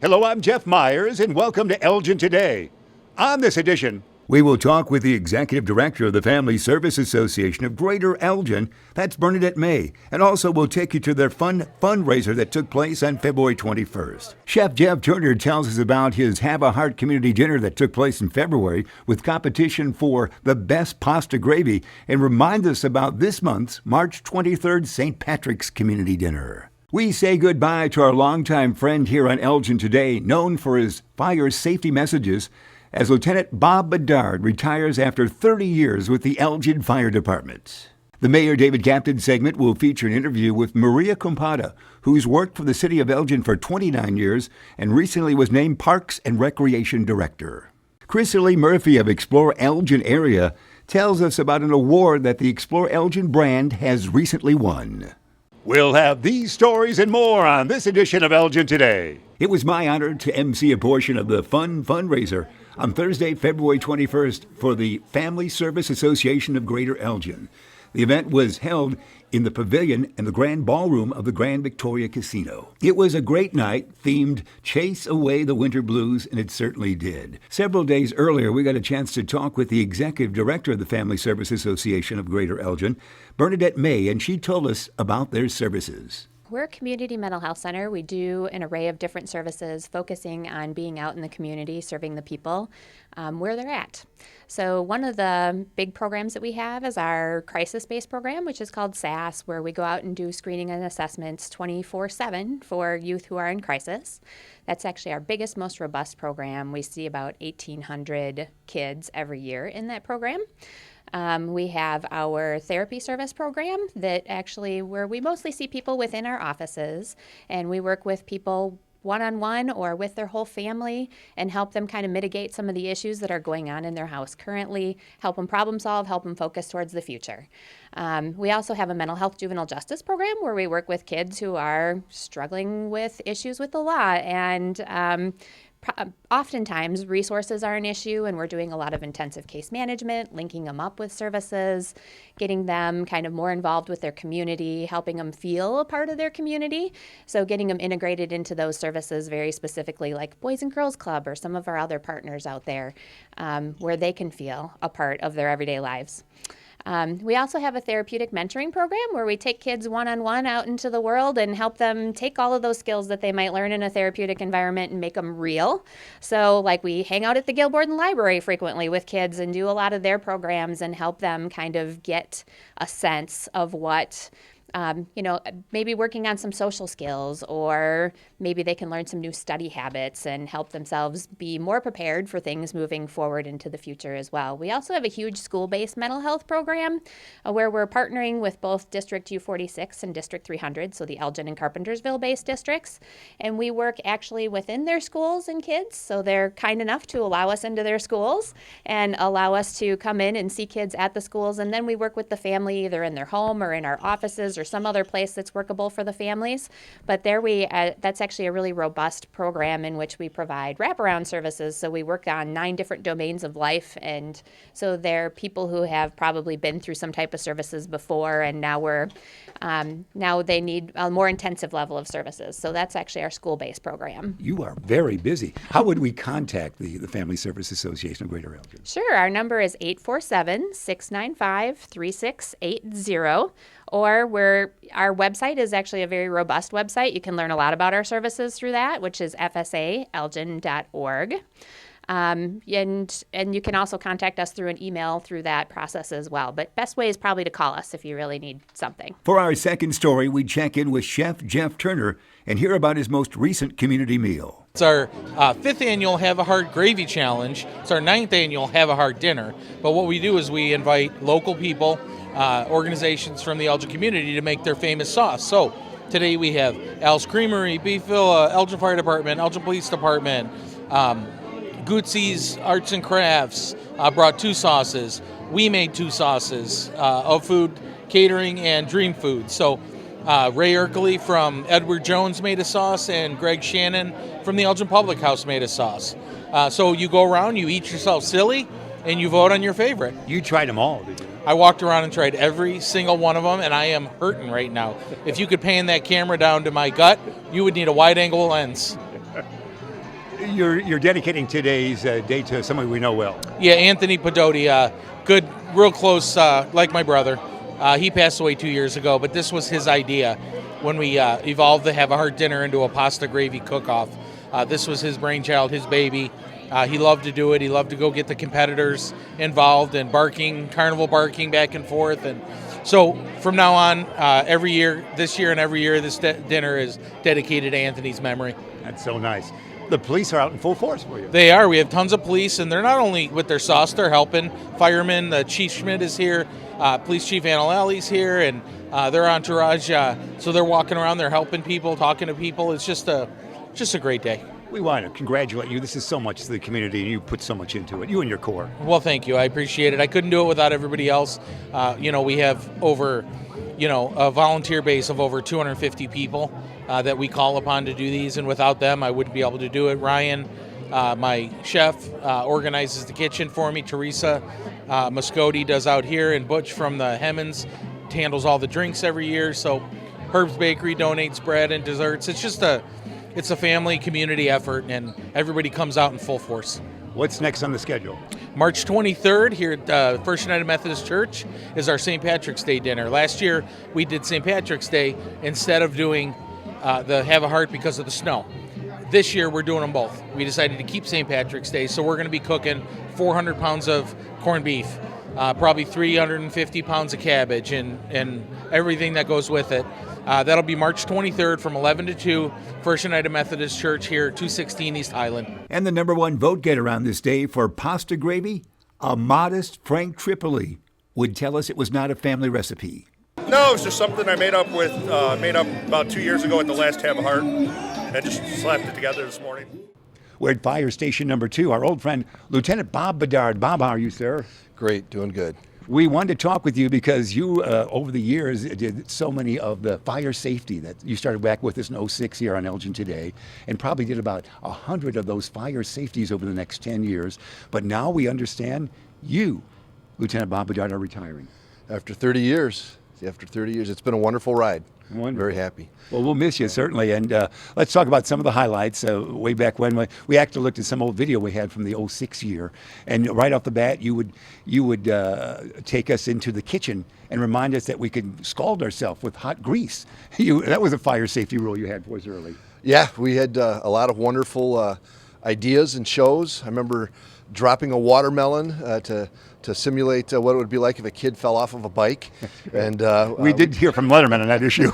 Hello, I'm Jeff Myers, and welcome to Elgin Today. On this edition, we will talk with the Executive Director of the Family Service Association of Greater Elgin, that's Bernadette May, and also we'll take you to their fundraiser that took place on February 21st. Chef Jeff Turner tells us about his Have a Heart community dinner that took place in February with competition for the best pasta gravy, and reminds us about this month's March 23rd St. Patrick's Community Dinner. We say goodbye to our longtime friend here on Elgin Today, known for his fire safety messages, as Lieutenant Bob Medina retires after 30 years with the Elgin Fire Department. The Mayor David Captain segment will feature an interview with Maria Compada, who's worked for the City of Elgin for 29 years and recently was named Parks and Recreation Director. Chris Lee Murphy of Explore Elgin Area tells us about an award that the Explore Elgin brand has recently won. We'll have these stories and more on this edition of Elgin Today. It was my honor to MC a portion of the fundraiser on Thursday, February 21st for the Family Service Association of Greater Elgin. The event was held in the pavilion and the grand ballroom of the Grand Victoria Casino. It was a great night, themed Chase Away the Winter Blues, and it certainly did. Several days earlier, we got a chance to talk with the Executive Director of the Family Service Association of Greater Elgin, Bernadette May, and she told us about their services. We're a community mental health center. We do an array of different services focusing on being out in the community, serving the people where they're at. So one of the big programs that we have is our crisis-based program, which is called SAS, where we go out and do screening and assessments 24/7 for youth who are in crisis. That's actually our biggest, most robust program. We see about 1,800 kids every year in that program. We have our therapy service program that actually where we mostly see people within our offices, and we work with people one-on-one or with their whole family and help them kind of mitigate some of the issues that are going on in their house currently, help them problem solve, help them focus towards the future. We also have a mental health juvenile justice program where we work with kids who are struggling with issues with the law, and oftentimes resources are an issue, and we're doing a lot of intensive case management, linking them up with services, getting them kind of more involved with their community, helping them feel a part of their community. So getting them integrated into those services very specifically, like Boys and Girls Club or some of our other partners out there, where they can feel a part of their everyday lives. We also have a therapeutic mentoring program where we take kids one-on-one out into the world and help them take all of those skills that they might learn in a therapeutic environment and make them real. So like we hang out at the Gilborden Library frequently with kids and do a lot of their programs and help them kind of get a sense of what maybe working on some social skills, or maybe they can learn some new study habits and help themselves be more prepared for things moving forward into the future as well. We also have a huge school-based mental health program where we're partnering with both District U46 and District 300, so the Elgin and Carpentersville-based districts, and we work actually within their schools and kids, so they're kind enough to allow us into their schools and allow us to come in and see kids at the schools, and then we work with the family either in their home or in our offices or some other place that's workable for the families. But there that's actually a really robust program in which we provide wraparound services. So we work on 9 different domains of life, and so they're people who have probably been through some type of services before, and now they need a more intensive level of services. So that's actually our school-based program. You are very busy. How would we contact the Family Service Association of Greater Elgin? Sure. Our number is 847-695-3680. Or our website is actually a very robust website. You can learn a lot about our services through that, which is fsaelgin.org. And you can also contact us through an email through that process as well. But best way is probably to call us if you really need something. For our second story, we check in with Chef Jeff Turner and hear about his most recent community meal. It's our 5th annual Have a Heart Gravy Challenge. It's our 9th annual Have a Heart Dinner. But what we do is we invite local people, organizations from the Elgin community to make their famous sauce. So today we have Al's Creamery, Beefville, Elgin Fire Department, Elgin Police Department, Gootsy's Arts and Crafts brought 2 sauces. We made 2 sauces of food, catering, and Dream Food. So Ray Erkley from Edward Jones made a sauce, and Greg Shannon from the Elgin Public House made a sauce. So you go around, you eat yourself silly, and you vote on your favorite. You tried them all, did you? I walked around and tried every single one of them, and I am hurting right now. If you could pan that camera down to my gut, you would need a wide-angle lens. You're dedicating today's day to somebody we know well. Yeah, Anthony Pedotti, good, real close, like my brother. He passed away 2 years ago, but this was his idea when we evolved the Have a Heart dinner into a pasta gravy cook-off. This was his brainchild, his baby. He loved to do it. He loved to go get the competitors involved and barking, carnival barking back and forth. And so from now on, every year, this year and every year, this dinner is dedicated to Anthony's memory. That's so nice. The police are out in full force for you. They are. We have tons of police, and they're not only with their sauce, they're helping. Firemen, Chief Schmidt is here, Police Chief Annalali's here, and their entourage. So they're walking around, they're helping people, talking to people. It's just a great day. We want to congratulate you. This is so much to the community, and you put so much into it, you and your Corps. Well, thank you. I appreciate it. I couldn't do it without everybody else. We have over, a volunteer base of over 250 people that we call upon to do these, and without them, I wouldn't be able to do it. Ryan, my chef, organizes the kitchen for me. Teresa Moscotti does out here, and Butch from the Hemmons handles all the drinks every year. So Herb's Bakery donates bread and desserts. It's a family community effort, and everybody comes out in full force. What's next on the schedule? March 23rd here at First United Methodist Church is our St. Patrick's Day dinner. Last year we did St. Patrick's Day instead of doing the Have a Heart because of the snow. This year we're doing them both. We decided to keep St. Patrick's Day, so we're going to be cooking 400 pounds of corned beef, probably 350 pounds of cabbage, and everything that goes with it. That'll be March 23rd from 11 to 2, First United Methodist Church here, 216 East Highland. And the number one vote getter on this day for pasta gravy, a modest Frank Tripoli would tell us it was not a family recipe. No, it's just something I made up about 2 years ago at the last Have a Heart. I just slapped it together this morning. We're at Fire Station number 2. Our old friend, Lieutenant Bob Bedard. Bob, how are you, sir? Great, doing good. We wanted to talk with you because you, over the years, did so many of the fire safety that you started back with us in 06 here on Elgin Today, and probably did about 100 of those fire safeties over the next 10 years. But now we understand you, Lieutenant Bob Bedard, are retiring. After 30 years, it's been a wonderful ride. Wonderful. Very happy. Well, we'll miss you, certainly. And let's talk about some of the highlights. Way back when we actually looked at some old video we had from the 06 year. And right off the bat, you would take us into the kitchen and remind us that we could scald ourselves with hot grease. That was a fire safety rule you had for us early. Yeah, we had a lot of wonderful ideas and shows. I remember dropping a watermelon to simulate what it would be like if a kid fell off of a bike. And we did hear from Letterman on that issue.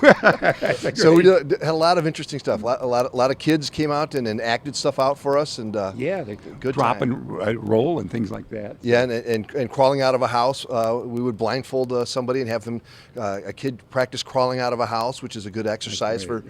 So we had a lot of interesting stuff. A lot of kids came out and acted stuff out for us. And yeah, they good drop time. and roll and things like that. Yeah, and crawling out of a house. We would blindfold somebody and have them, a kid practice crawling out of a house, which is a good exercise for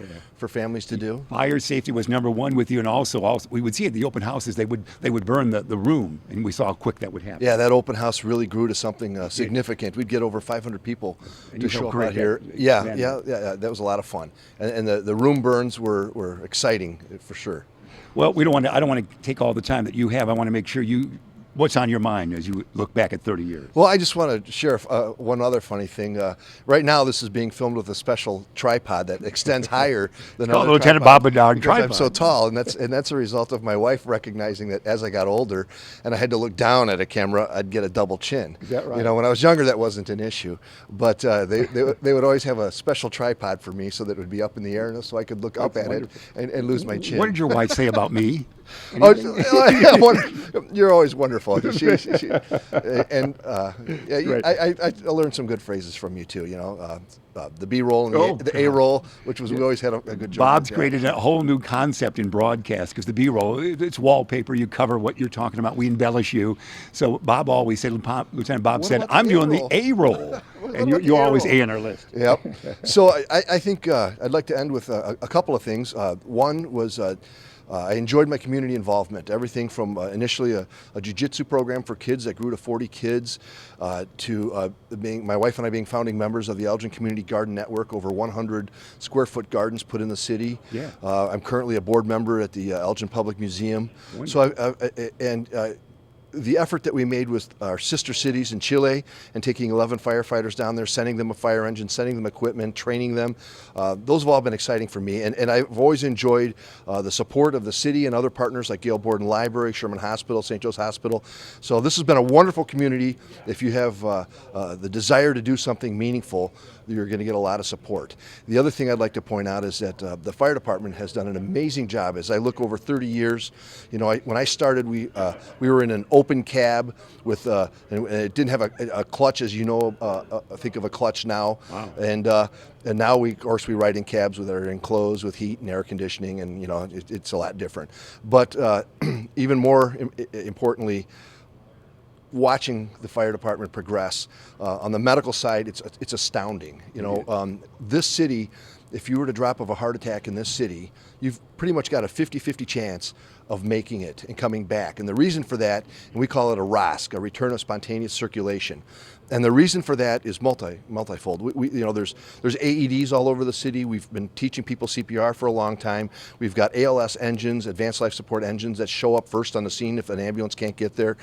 families to do. Fire safety was number one with you, and also we would see at the open houses they would burn the room, and we saw how quick that would happen. Yeah, that open house really grew to something significant. We'd get over 500 people to show up out here. Yeah, that was a lot of fun, and the room burns were exciting for sure. Well, I don't want to take all the time that you have. I want to make sure what's on your mind as you look back at 30 years? Well, I just want to share one other funny thing. Right now, this is being filmed with a special tripod that extends higher than other Lieutenant Bob Bedard tripod. I'm so tall, and that's a result of my wife recognizing that as I got older and I had to look down at a camera, I'd get a double chin. Is that right? You know, when I was younger, that wasn't an issue, but they would always have a special tripod for me so that it would be up in the air, so I could look up at wonderful. It and lose my chin. What did your wife say about me? You're always wonderful. I learned some good phrases from you too. You know, the B-roll and the A-roll, which was we always had a good job. Bob's created a whole new concept in broadcast because the B-roll, it's wallpaper. You cover what you're talking about. We embellish you. So Bob always said, Lieutenant Bob said, I'm doing the A-roll. And you're always A on our list. Yep. So I think I'd like to end with a couple of things. One was I enjoyed my community involvement. Everything from initially a jiu-jitsu program for kids that grew to 40 kids to being my wife and I being founding members of the Elgin Community Garden Network, over 100 square foot gardens put in the city. Yeah. I'm currently a board member at the Elgin Public Museum. Wonderful. So the effort that we made with our sister cities in Chile and taking 11 firefighters down there, sending them a fire engine, sending them equipment, training them, those have all been exciting for me. And I've always enjoyed the support of the city and other partners like Gail Borden Library, Sherman Hospital, St. Joe's Hospital. So this has been a wonderful community. If you have the desire to do something meaningful, you're going to get a lot of support. The other thing I'd like to point out is that the fire department has done an amazing job. As I look over 30 years, you know, when I started, we were in an open cab with, and it didn't have a clutch, as you know. Think of a clutch now. Wow. And now we, of course, we ride in cabs that are enclosed with heat and air conditioning, and you know, it's a lot different. But even more importantly, watching the fire department progress on the medical side, it's astounding. You know, this city, if you were to drop of a heart attack in this city, you've pretty much got a 50-50 chance of making it and coming back. And the reason for that, and we call it a ROSC, a return of spontaneous circulation. And the reason for that is multifold. You know, there's AEDs all over the city. We've been teaching people CPR for a long time. We've got ALS engines, advanced life support engines, that show up first on the scene if an ambulance can't get there.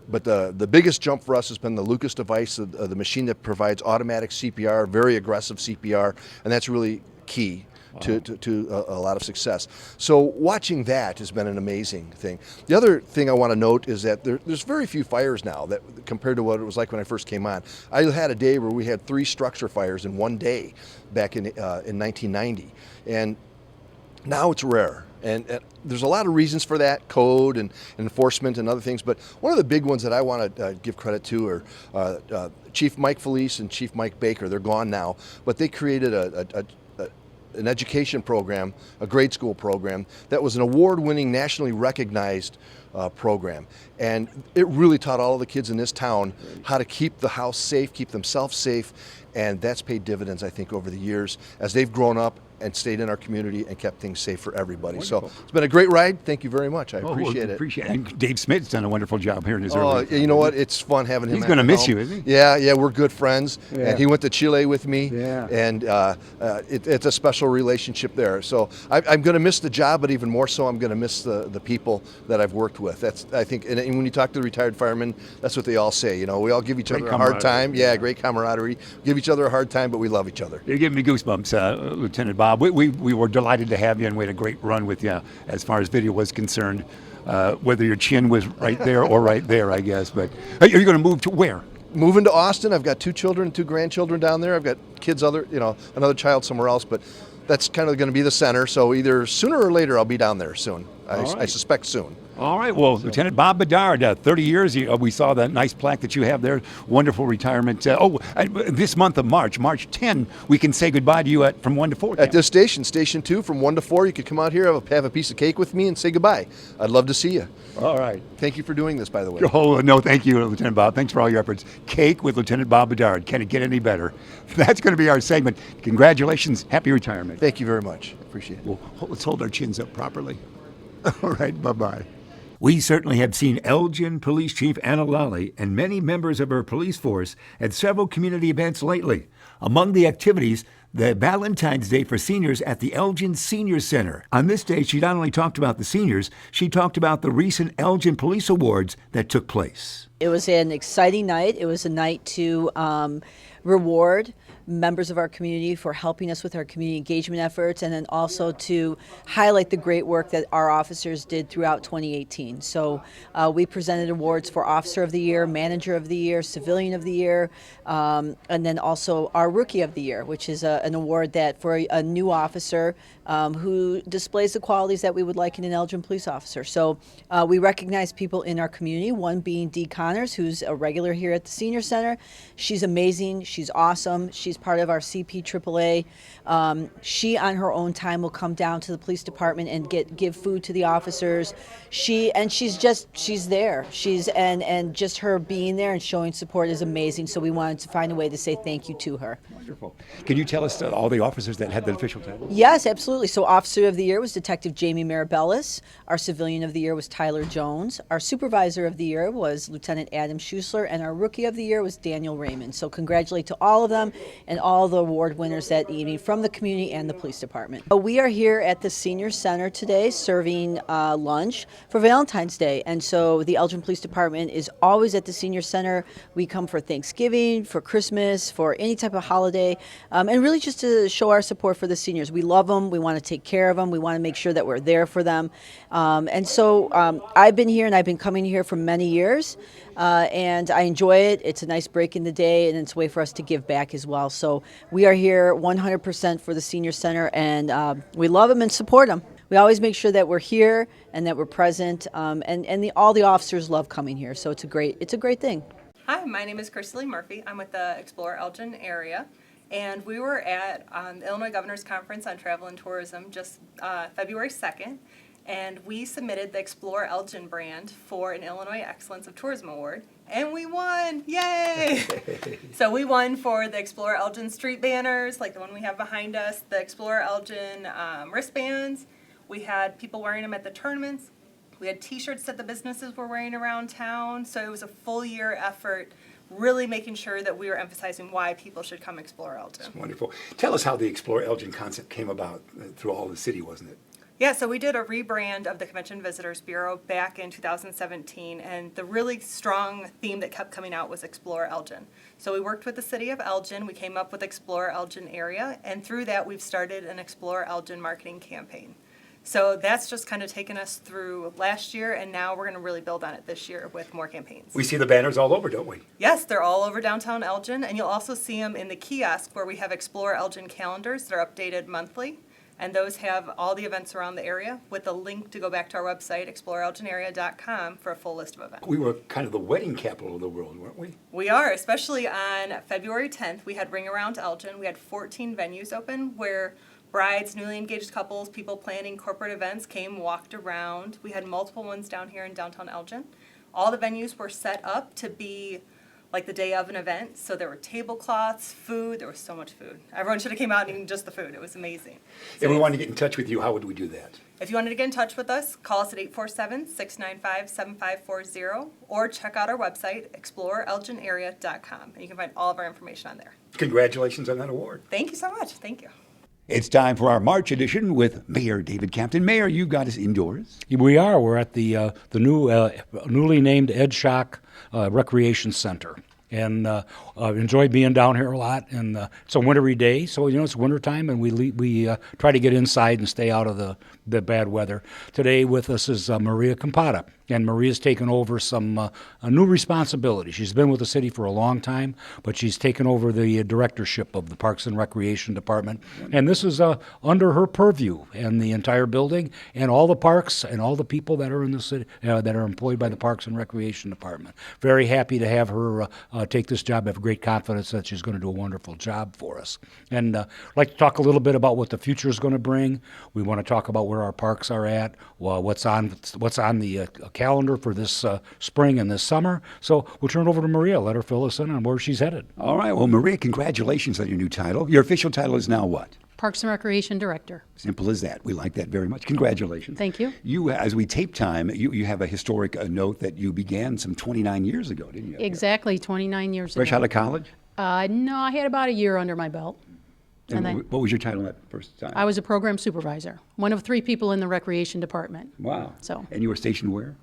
But the biggest jump for us has been the Lucas device, the machine that provides automatic CPR, very aggressive CPR, and that's really key. Wow. to a lot of success. So watching that has been an amazing thing. The other thing I want to note is that there's very few fires now that compared to what it was like when I first came on. I had a day where we had 3 structure fires in one day back in 1990, and now it's rare. And there's a lot of reasons for that, code and enforcement and other things. But one of the big ones that I want to give credit to are Chief Mike Felice and Chief Mike Baker. They're gone now, but they created an education program, a grade school program, that was an award-winning, nationally recognized program. And it really taught all of the kids in this town how to keep the house safe, keep themselves safe, and that's paid dividends, I think, over the years as they've grown up and stayed in our community and kept things safe for everybody. Wonderful. So it's been a great ride. Thank you very much. I appreciate it. Appreciate it. And Dave Smith's done a wonderful job here in his Oh, early. you know what? It's fun having him. He's going to miss home. you, isn't he? Yeah, we're good friends. Yeah. And he went to Chile with me. Yeah. And it's a special relationship there. So I'm going to miss the job, but even more so, I'm going to miss the people that I've worked with. That's, I think, and when you talk to the retired firemen, that's what they all say. You know, we all give each other a hard time. Yeah, great camaraderie. Give each other a hard time, but we love each other. You're giving me goosebumps, Lieutenant Bob. We were delighted to have you, and we had a great run with you as far as video was concerned. Whether your chin was right there or right there, I guess. But are you going to move to where? Moving to Austin. I've got 2 children, 2 grandchildren down there. I've got kids, another child somewhere else, but that's kind of going to be the center. So either sooner or later, I'll be down there soon. I suspect soon. All right. Well, Lieutenant Bob Bedard, 30 years. We saw that nice plaque that you have there. Wonderful retirement. This month of March 10, we can say goodbye to you from 1 to 4. At this station, Station 2, from 1 to 4, you could come out here, have a piece of cake with me, and say goodbye. I'd love to see you. All right. Thank you for doing this, by the way. Oh, no, thank you, Lieutenant Bob. Thanks for all your efforts. Cake with Lieutenant Bob Bedard. Can it get any better? That's going to be our segment. Congratulations. Happy retirement. Thank you very much. Appreciate it. Well, let's hold our chins up properly. All right, bye-bye. We certainly have seen Elgin Police Chief Anna Lally and many members of her police force at several community events lately. Among the activities, the Valentine's Day for seniors at the Elgin Senior Center. On this day, she not only talked about the seniors, she talked about the recent Elgin Police Awards that took place. It was an exciting night. It was a night to reward members of our community for helping us with our community engagement efforts, and then also to highlight the great work that our officers did throughout 2018. So we presented awards for Officer of the Year, Manager of the Year, Civilian of the Year, and then also our Rookie of the Year, which is an award that for a new officer who displays the qualities that we would like in an Elgin police officer. So we recognize people in our community, one being Dee Connors, who's a regular here at the Senior Center. She's amazing. She's awesome. She's part of our CP AAA. She, on her own time, will come down to the police department and give food to the officers. She's there. And just her being there and showing support is amazing. So we wanted to find a way to say thank you to her. Wonderful. Can you tell us all the officers that had the official title? Yes, absolutely. So Officer of the Year was Detective Jamie Marabellis. Our Civilian of the Year was Tyler Jones. Our Supervisor of the Year was Lieutenant Adam Schussler. And our Rookie of the Year was Daniel Raymond. So congratulate to all of them. and all the award winners that evening from the community and the police department. We are here at the Senior Center today serving lunch for Valentine's Day, and so the Elgin Police Department is always at the Senior Center. We come for Thanksgiving, for Christmas, for any type of holiday, and really just to show our support for the seniors. We love them. We want to take care of them. We want to make sure that we're there for them. And so I've been here and I've been coming here for many years, and I enjoy it. It's a nice break in the day, and it's a way for us to give back as well. So we are here 100% for the Senior Center, and we love them and support them. We always make sure that we're here and that we're present, and all the officers love coming here. So it's a great thing. Hi, my name is Christy Lee Murphy. I'm with the Explore Elgin area, and we were at the Illinois Governor's Conference on Travel and Tourism just February 2nd, and we submitted the Explore Elgin brand for an Illinois Excellence of Tourism Award, and we won! Yay! So we won for the Explore Elgin street banners, like the one we have behind us, the Explore Elgin wristbands. We had people wearing them at the tournaments. We had t-shirts that the businesses were wearing around town. So it was a full year effort, really making sure that we were emphasizing why people should come explore Elgin. Wonderful. Tell us how the Explore Elgin concept came about through all the city, wasn't it? Yeah, so we did a rebrand of the Convention Visitors Bureau back in 2017, and the really strong theme that kept coming out was Explore Elgin. So we worked with the city of Elgin, we came up with Explore Elgin area, and through that we've started an Explore Elgin marketing campaign. So that's just kind of taken us through last year, and now we're going to really build on it this year with more campaigns. We see the banners all over, don't we? Yes, they're all over downtown Elgin, and you'll also see them in the kiosk where we have Explore Elgin calendars that are updated monthly, and those have all the events around the area with a link to go back to our website, exploreelginarea.com, for a full list of events. We were kind of the wedding capital of the world, weren't we? We are, especially on February 10th. We had Ring Around Elgin. We had 14 venues open where brides, newly engaged couples, people planning corporate events came, walked around. We had multiple ones down here in downtown Elgin. All the venues were set up to be like the day of an event. So there were tablecloths, food. There was so much food. Everyone should have came out and eaten just the food. It was amazing. If we wanted to get in touch with you, how would we do that? If you wanted to get in touch with us, call us at 847-695-7540 or check out our website, exploreelginarea.com, and you can find all of our information on there. Congratulations on that award. Thank you so much. Thank you. It's time for our March edition with Mayor David Captain. Mayor, you got us indoors. We are. We're at the newly named Ed Shock Recreation Center. And enjoy being down here a lot. And it's a wintry day, so it's wintertime, and we try to get inside and stay out of the bad weather. Today with us is Maria Campata, and Maria's taken over some a new responsibility. She's been with the city for a long time, but she's taken over the directorship of the Parks and Recreation Department, and this is under her purview, and the entire building, and all the parks, and all the people that are in the city that are employed by the Parks and Recreation Department. Very happy to have her take this job. I have great confidence that she's going to do a wonderful job for us. And I'd like to talk a little bit about what the future is going to bring. We want to talk about where our parks are at, what's on the calendar for this spring and this summer. So we'll turn it over to Maria. Let her fill us in on where she's headed. All right. Well, Maria, congratulations on your new title. Your official title is now what? Parks and Recreation Director. Simple as that. We like that very much. Congratulations. Thank you. You, as we tape time, you have a historic note that you began some 29 years ago, didn't you? Exactly, 29 years Fresh ago. out of college? No, I had about a year under my belt. And what was your title that first time? I was a program supervisor, one of 3 people in the recreation department. Wow. So. And you were stationed where?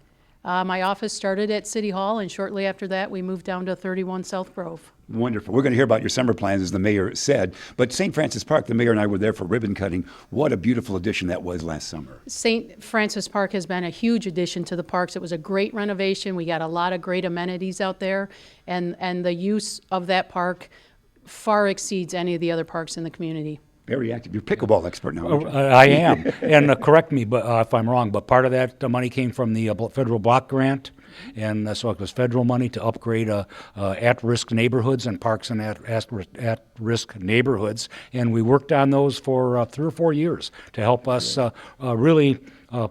My office started at City Hall, and shortly after that, we moved down to 31 South Grove. Wonderful. We're going to hear about your summer plans, as the mayor said. But St. Francis Park, the mayor and I were there for ribbon cutting. What a beautiful addition that was last summer. St. Francis Park has been a huge addition to the parks. It was a great renovation. We got a lot of great amenities out there, and the use of that park far exceeds any of the other parks in the community. Very active. You're a pickleball expert now, aren't you? I am. And correct me if I'm wrong, but part of that money came from the federal block grant. And so it was federal money to upgrade at-risk neighborhoods and parks in at-risk neighborhoods. And we worked on those for 3 or 4 years to help us really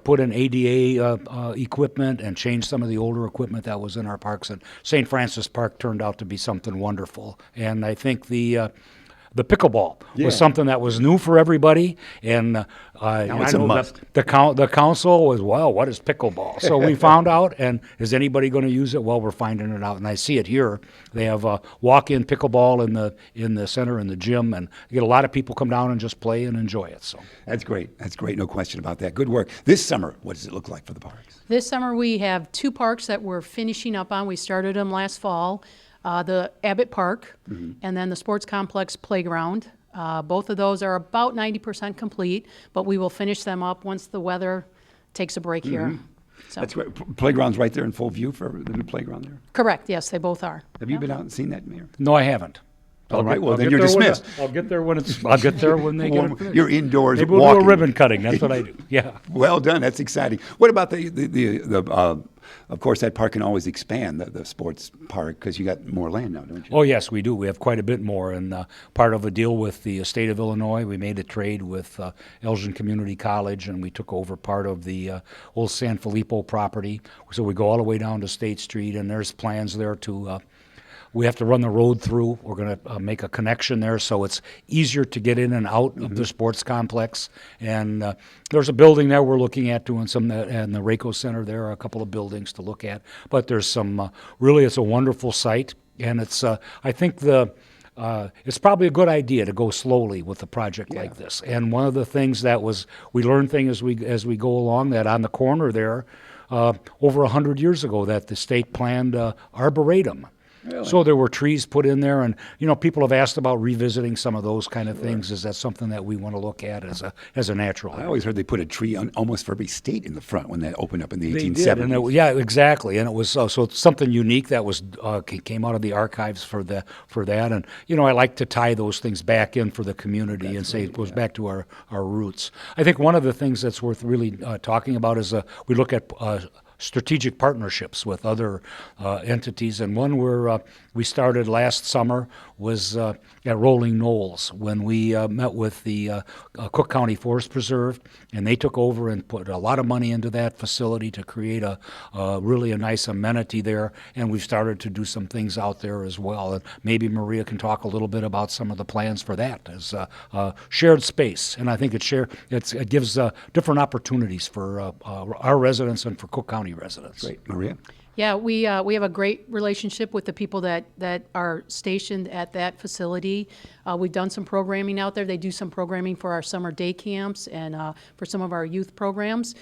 put in ADA equipment and change some of the older equipment that was in our parks. And St. Francis Park turned out to be something wonderful. And I think the the pickleball Yeah. was something that was new for everybody, and I it's a know must. that the council was, well, what is pickleball? So we found out, and is anybody going to use it? Well, we're finding it out, and I see it here. They have walk-in pickleball in the center in the gym, and you get a lot of people come down and just play and enjoy it. So That's great. That's great. No question about that. Good work. This summer, what does it look like for the parks? This summer, we have 2 parks that we're finishing up on. We started them last fall, the Abbott Park and then the Sports Complex Playground. Both of those are about 90% complete, but we will finish them up once the weather takes a break here. So, That's great. Playground's right there in full view for the new playground there. correct, yes, they both are. Have you been out and seen that, Mayor? no, I haven't. All right. Well, I'll then get you're there when dismissed. I'll get there when it's. I'll get there when they get it finished. You're indoors Maybe we'll walking. do a ribbon cutting. That's what I do. Yeah. Well done. That's exciting. What about the of course, that park can always expand, the sports park, because you got more land now, don't you? Oh, yes, we do. We have quite a bit more. And part of a deal with the state of Illinois, we made a trade with Elgin Community College, and we took over part of the old San Filippo property. So we go all the way down to State Street, and there's plans there to we have to run the road through. We're going to make a connection there so it's easier to get in and out of the sports complex. And there's a building there we're looking at doing some, and the Rayco Center there are a couple of buildings to look at. But there's some, really it's a wonderful site. And it's, I think it's probably a good idea to go slowly with a project like this. And one of the things that we learn things as we go along, that on the corner there, over 100 years ago, that the state planned arboretum. Really? So there were trees put in there, and people have asked about revisiting some of those kind of things. Is that something that we want to look at as a natural? I always heard they put a tree on almost for every state in the front when that opened up in the They 1870s. did, and yeah, exactly. And it was so it's something unique that was came out of the archives for that. And I like to tie those things back in for the community and say it goes back to our roots. I think one of the things that's worth really talking about is we look at strategic partnerships with other entities, and one where we started last summer was at Rolling Knolls when we met with the Cook County Forest Preserve, and they took over and put a lot of money into that facility to create a really a nice amenity there, and we've started to do some things out there as well. And maybe Maria can talk a little bit about some of the plans for that as shared space, and I think it gives different opportunities for our residents and for Cook County residents. Great. Maria? Yeah, we have a great relationship with the people that are stationed at that facility. We've done some programming out there. They do some programming for our summer day camps and for some of our youth programs.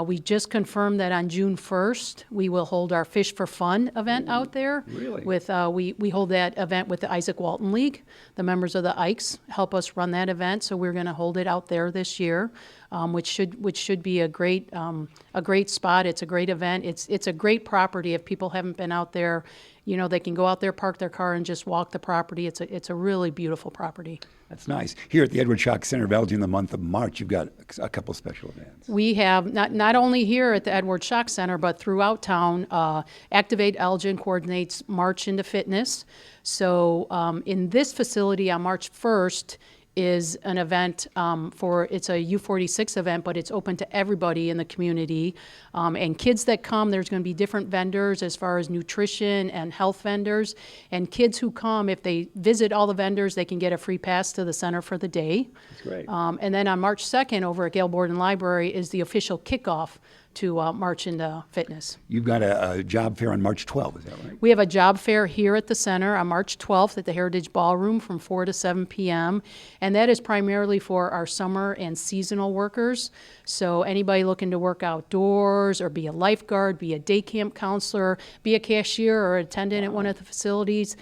We just confirmed that on June 1st, we will hold our Fish for Fun event out there. Really? With we hold that event with the Isaac Walton League. The members of the Ikes help us run that event, so we're going to hold it out there this year, which should be a great spot. It's a great event. It's a great property. If people haven't been out there, they can go out there, park their car, and just walk the property. It's a really beautiful property. That's nice. Here at the Edward Schock Center of Elgin in the month of March, you've got a couple special events. We have, not only here at the Edward Schock Center, but throughout town. Activate Elgin coordinates March into Fitness. So in this facility on March 1st is an event it's a U46 event, but it's open to everybody in the community. And kids that come, there's going to be different vendors as far as nutrition and health vendors. And kids who come, if they visit all the vendors, they can get a free pass to the center for the day. That's great. And then on March 2nd over at Gail Borden Library is the official kickoff to March into Fitness. You've got a job fair on March 12th, is that right? We have a job fair here at the center on March 12th at the Heritage Ballroom from 4 to 7 p.m. And that is primarily for our summer and seasonal workers. So anybody looking to work outdoors or be a lifeguard, be a day camp counselor, be a cashier or attendant at one of the facilities,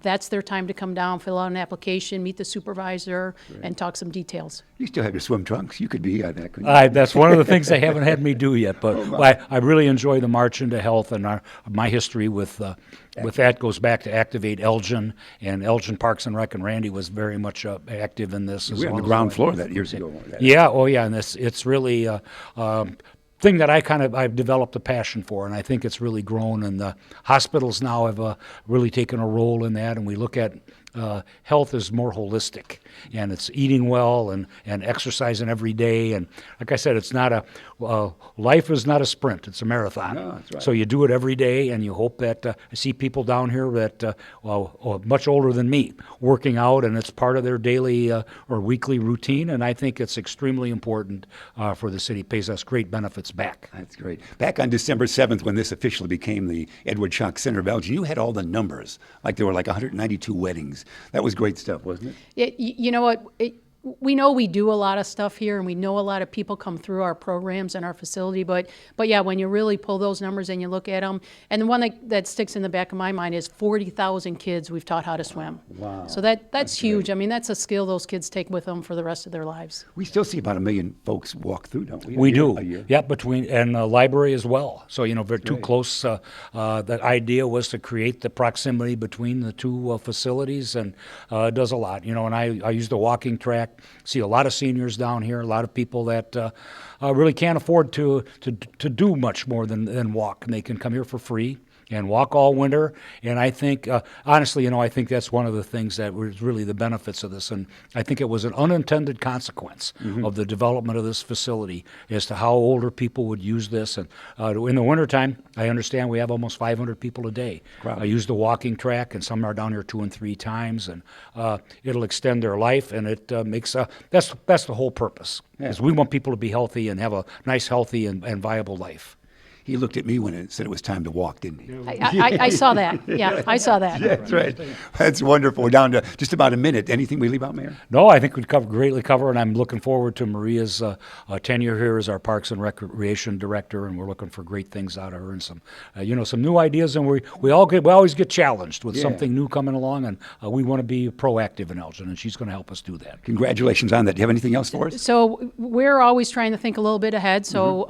that's their time to come down, fill out an application, meet the supervisor, and talk some details. You still have your swim trunks. You could be that, couldn't you? That's one of the things they haven't had me do yet, but I really enjoy the March into Health, and my history with that goes back to Activate Elgin, and Elgin Parks and Rec, and Randy was very much active in this. We were on the ground floor that years ago. Yeah, and it's really thing that I've developed a passion for, and I think it's really grown, and the hospitals now have really taken a role in that, and we look at health is more holistic, and it's eating well and exercising every day. And like I said, it's not life is not a sprint; it's a marathon. No, that's right. So you do it every day, and you hope that I see people down here that much older than me working out, and it's part of their daily or weekly routine. And I think it's extremely important for the city. It pays us great benefits back. That's great. Back on December 7th, when this officially became the Edward Schock Center of Elgin, you had all the numbers. Like there were like 192 weddings. That was great stuff, wasn't it? You know what? We know we do a lot of stuff here, and we know a lot of people come through our programs and our facility, but yeah, when you really pull those numbers and you look at them, and the one that sticks in the back of my mind is 40,000 kids we've taught how to swim. Wow. So that's huge. great. I mean, that's a skill those kids take with them for the rest of their lives. We still see about 1 million folks walk through, don't we? We A year- do. A year. Yeah, and the library as well. So, they're too great. close. The idea was to create the proximity between the two facilities, and it does a lot. And I use the walking track, see a lot of seniors down here, a lot of people that really can't afford to do much more than walk, and they can come here for free and walk all winter. And I think, honestly, I think that's one of the things that was really the benefits of this. And I think it was an unintended consequence of the development of this facility as to how older people would use this. And in the wintertime, I understand we have almost 500 people a day. Wow. Use the walking track, and some are down here 2 and 3 times. And it'll extend their life, and it makes that's the whole purpose. Is we want people to be healthy and have a nice, healthy, and viable life. He looked at me when it said it was time to walk, didn't he? I saw that. Yeah, I saw that. That's right. That's wonderful. We're down to just about a minute. Anything we leave out, Mayor? No, I think we greatly cover, and I'm looking forward to Maria's tenure here as our Parks and Recreation Director, and we're looking for great things out of her and some, some new ideas. And we always get challenged with something new coming along, and we want to be proactive in Elgin, and she's going to help us do that. Congratulations on that. Do you have anything else for us? So we're always trying to think a little bit ahead. So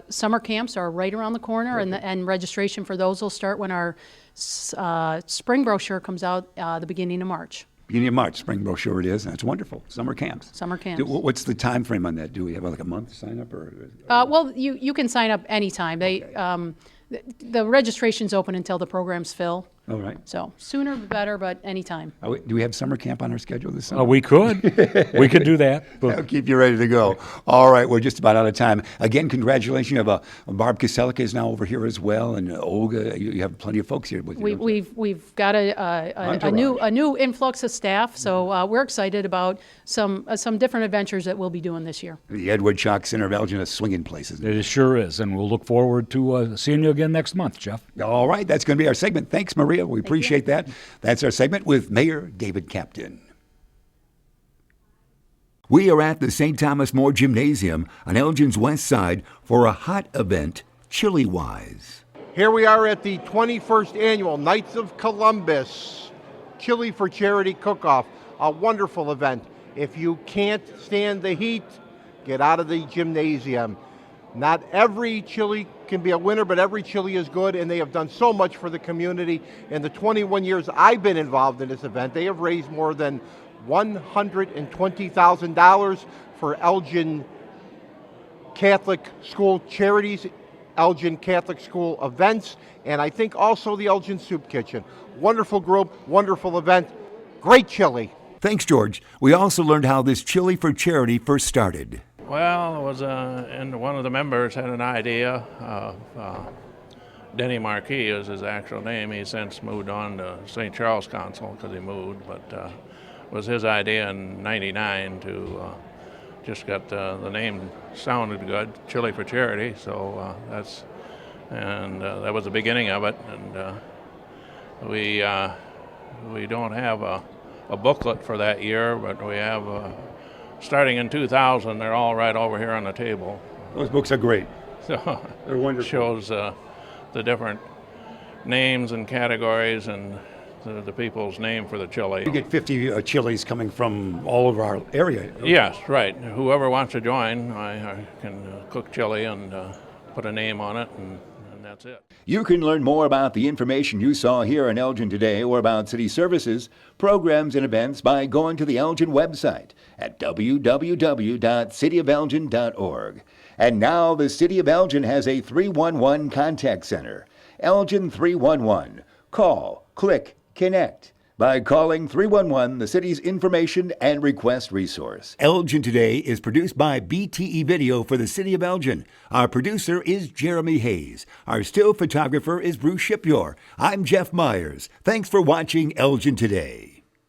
summer camps are right around the corner, and registration for those will start when our spring brochure comes out the beginning of March. Beginning of March, spring brochure it is. That's wonderful. Summer camps. Summer camps. What's the time frame on that? Do we have like a month to sign up? Well, you can sign up anytime. The registration's open until the programs fill. All right. So sooner the better, but anytime. Do we have summer camp on our schedule this summer? We could. We could do that. That'll keep you ready to go. All right, we're just about out of time. Again, congratulations. You have Barb Kaselika is now over here as well, and Olga. You have plenty of folks here with you. We've got a new influx of staff, so we're excited about some different adventures that we'll be doing this year. The Edward Schock Center of Elgin is swinging places. It sure is, and we'll look forward to seeing you again next month, Jeff. All right, that's going to be our segment. Thanks, Maria. We appreciate that. That's our segment with Mayor David Captain. We are at the St. Thomas More Gymnasium on Elgin's west side for a hot event, Chili Wise. Here we are at the 21st Annual Knights of Columbus Chili for Charity Cook-Off, a wonderful event. If you can't stand the heat, get out of the gymnasium. Not every chili can be a winner, but every chili is good, and they have done so much for the community. In the 21 years I've been involved in this event, they have raised more than $120,000 for Elgin Catholic School charities, Elgin Catholic School events, and I think also the Elgin Soup Kitchen. Wonderful group, wonderful event, great chili. Thanks, George. We also learned how this Chili for Charity first started. Well, it was, and one of the members had an idea. Denny Marquis is his actual name. He since moved on to St. Charles Council because he moved, but it was his idea in '99 to just got the name sounded good, Chili for Charity. So that was the beginning of it. And we don't have a booklet for that year, but we have. Starting in 2000, they're all right over here on the table. Those books are great. So They're wonderful. Shows the different names and categories and the people's name for the chili. You get 50 chilies coming from all over our area. Yes, right. Whoever wants to join, I can cook chili and put a name on it, and that's it. You can learn more about the information you saw here in Elgin today or about city services, programs, and events by going to the Elgin website at www.cityofelgin.org. And now the City of Elgin has a 311 contact center. Elgin 311. Call, click, connect. by calling 311, the city's information and request resource. Elgin Today is produced by BTE Video for the City of Elgin. Our producer is Jeremy Hayes. Our still photographer is Bruce Shipyor. I'm Jeff Myers. Thanks for watching Elgin Today.